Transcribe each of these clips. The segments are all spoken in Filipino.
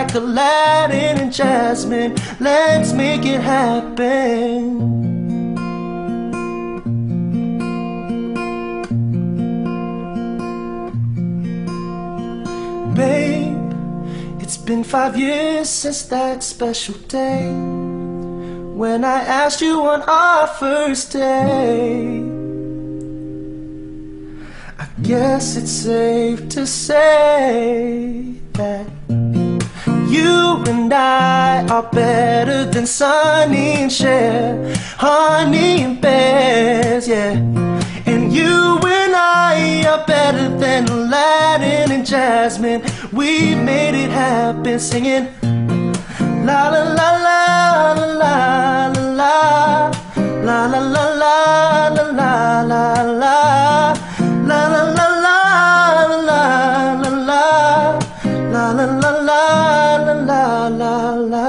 like Aladdin and Jasmine. Let's make it happen. Babe, it's been 5 years since that special day when I asked you on our first date. I guess it's safe to say that you and I are better than Sonny and Cher, Honey and Bears, yeah. And you and I are better than Aladdin and Jasmine. We made it happen, singing la la la la la la la la la la la la la la la la. La la la la la la la la la la la la la.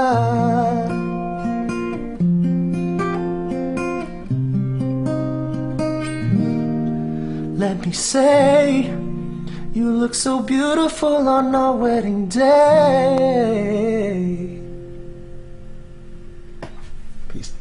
Let me say, you look so beautiful on our wedding day. Peace.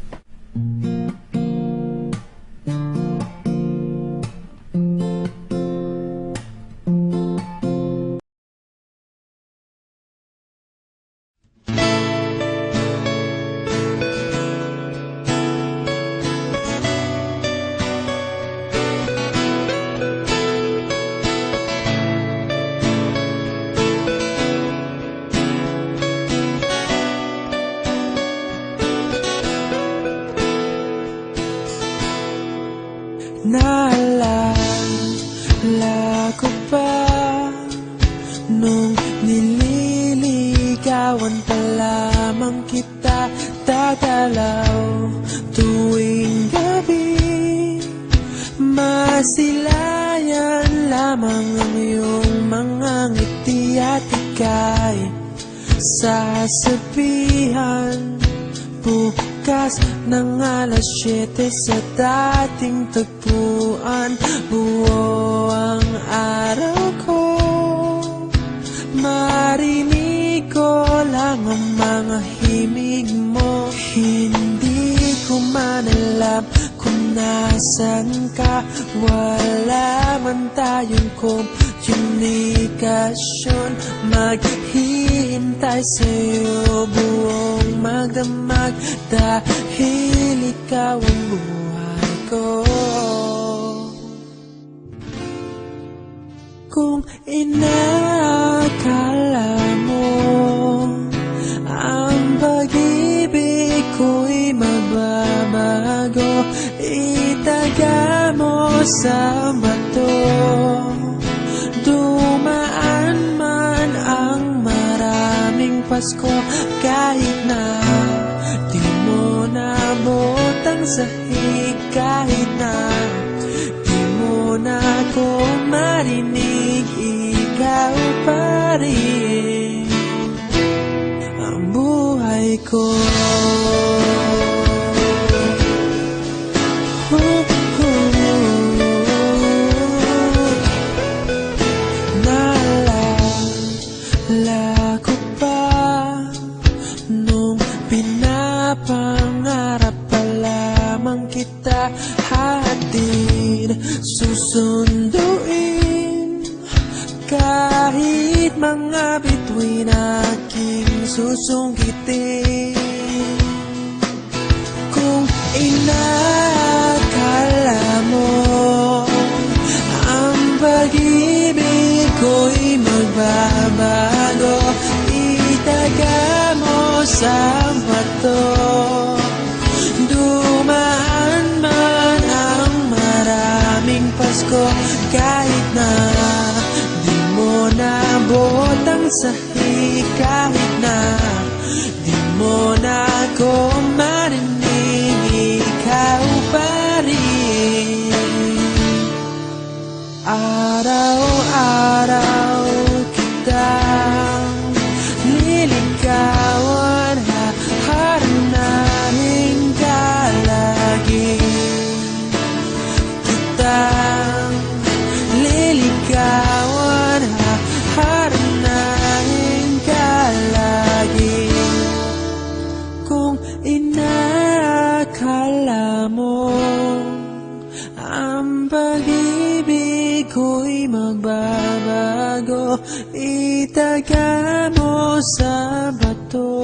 Naalala ko pa nung nililigawan pa lamang kita, tatalaw tuwing gabi. Masilayan lamang ang iyong mga ngiti at ika'y sasabihan bukas ng alas 7 sa dating tagpuan. Buo ang araw ko, marinig ko lang ang mga himig mo. Hindi ko man alam kung nasan ka, wala man tayong komunikasyon. Maghihintay sa'yo buong magdamag dahil ikaw ang buhay ko. Kung inakala mo ang pag-ibig ko'y magbabago, itaga mo sa bato. Dumaan man ang maraming Pasko, kahit na di mo naabot ang sahig, kahit na di mo na ako marinig, ikaw pa rin ang buhay ko. Naalala ko pa nung pinapangarap pa lamang kita, hatid susunduin kahit mga bituin aking susungkitin. Kung inakala mo ang pag-ibig ko'y magbabago, itaga mo sa bato. Dumaan man ang maraming Pasko, kahit na di mo naabot ang sahig, kahit na di mo na ako marinig, ikaw pa rin. Araw-araw kitang nililigawan, haharanahin ka lagi. Kitang nililigawan, haharanahin ka lagi. magbabago. Itaga mo sa bato,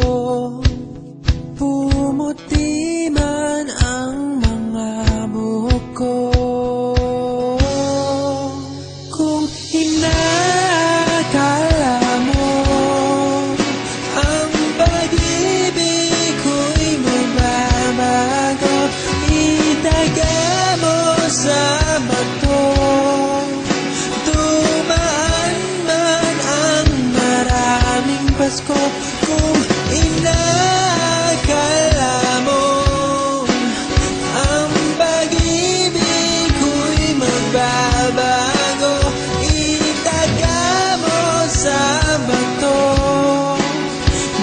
pumuti man ang mga buhok ko. Kung inakala mo ang pag-ibig ko'y magbabago, itaga mo sa bato, dumaan man ang maraming Pasko. Kung inakala mo ang pag-ibig ko'y magbabago, itaga mo sa bato,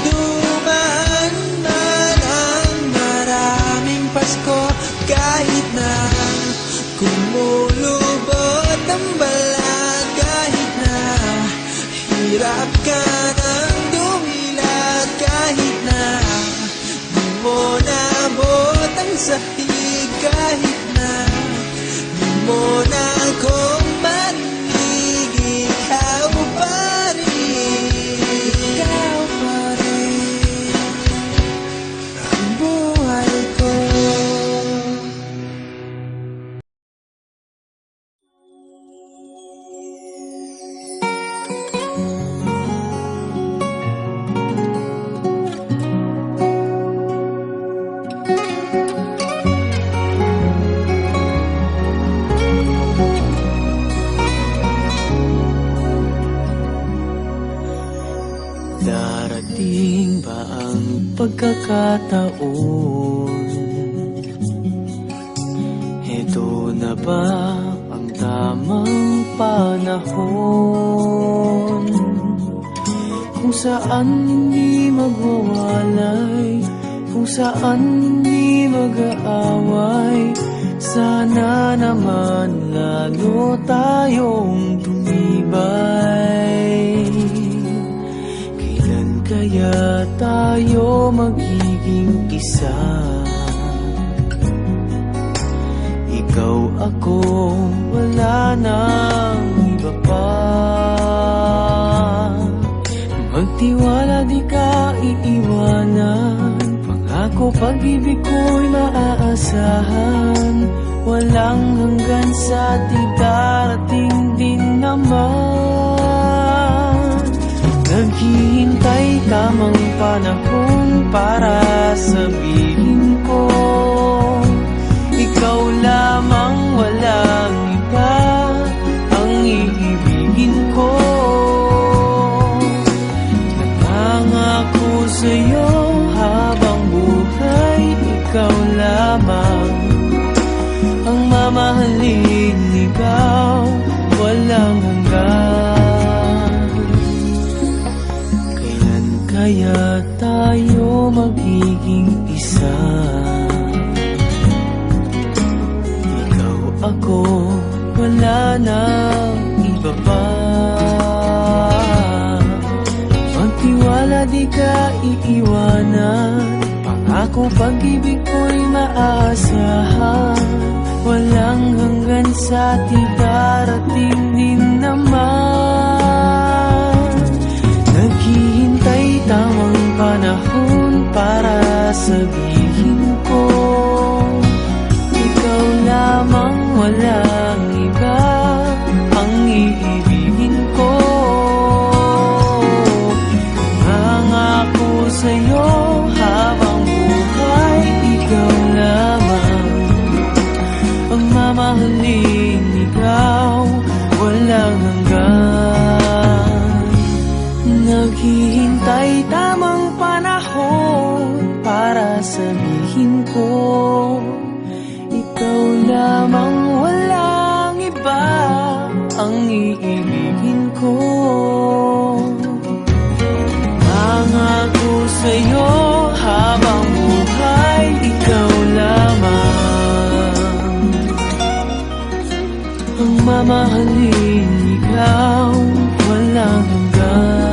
dumaan man ang maraming Pasko. Kahit na kumulubot ang balat, kahit na hirap ka ng dumilat, kahit na di mo nabot ang sahig, kahit na di mo na akong marinig, ikaw pa rin ang buhay ko. Darating ba ang pagkakataon? Heto na ba ang tamang panahon? Kung saan hindi magwawalay, kung saan hindi mag-aaway, sana naman lalo tayong tumibay. Kailan kaya tayo magiging isa? Ikaw, ako, wala nang iba pa. Magtiwala, di ka iiwanan. Pangako, pag-ibig ko'y maaasahan. Walang hanggan sa di darating din naman. Naghihintay tamang panahon para sabihin ko, ikaw lamang, walang iba ang iibigin ko. Nangangako sa'yo habang buhay, ikaw lamang ang mamahalin, ikaw walang hanggan. Kailan kaya tayo magiging isa? Ikaw, ako, wala nang iba pa. Magtiwala, di ka iiwanan. Pangako, pag-ibig ko'y maaasahan. Walang hanggan sa di darating din naman. Naghihintay tamang panahon para sabihin ko, ikaw lamang, walang iba ang iibigin ko. Nangako sa'yo habang buhay, ikaw lamang ang mamahalin, ikaw walang hanggan. Naghihintay tamang panahon para sabihin ko, ikaw lamang, walang iba ang iibigin ko. Nangako sa'yo habang buhay, ikaw lamang ang mamahalin, ikaw walang hanggan.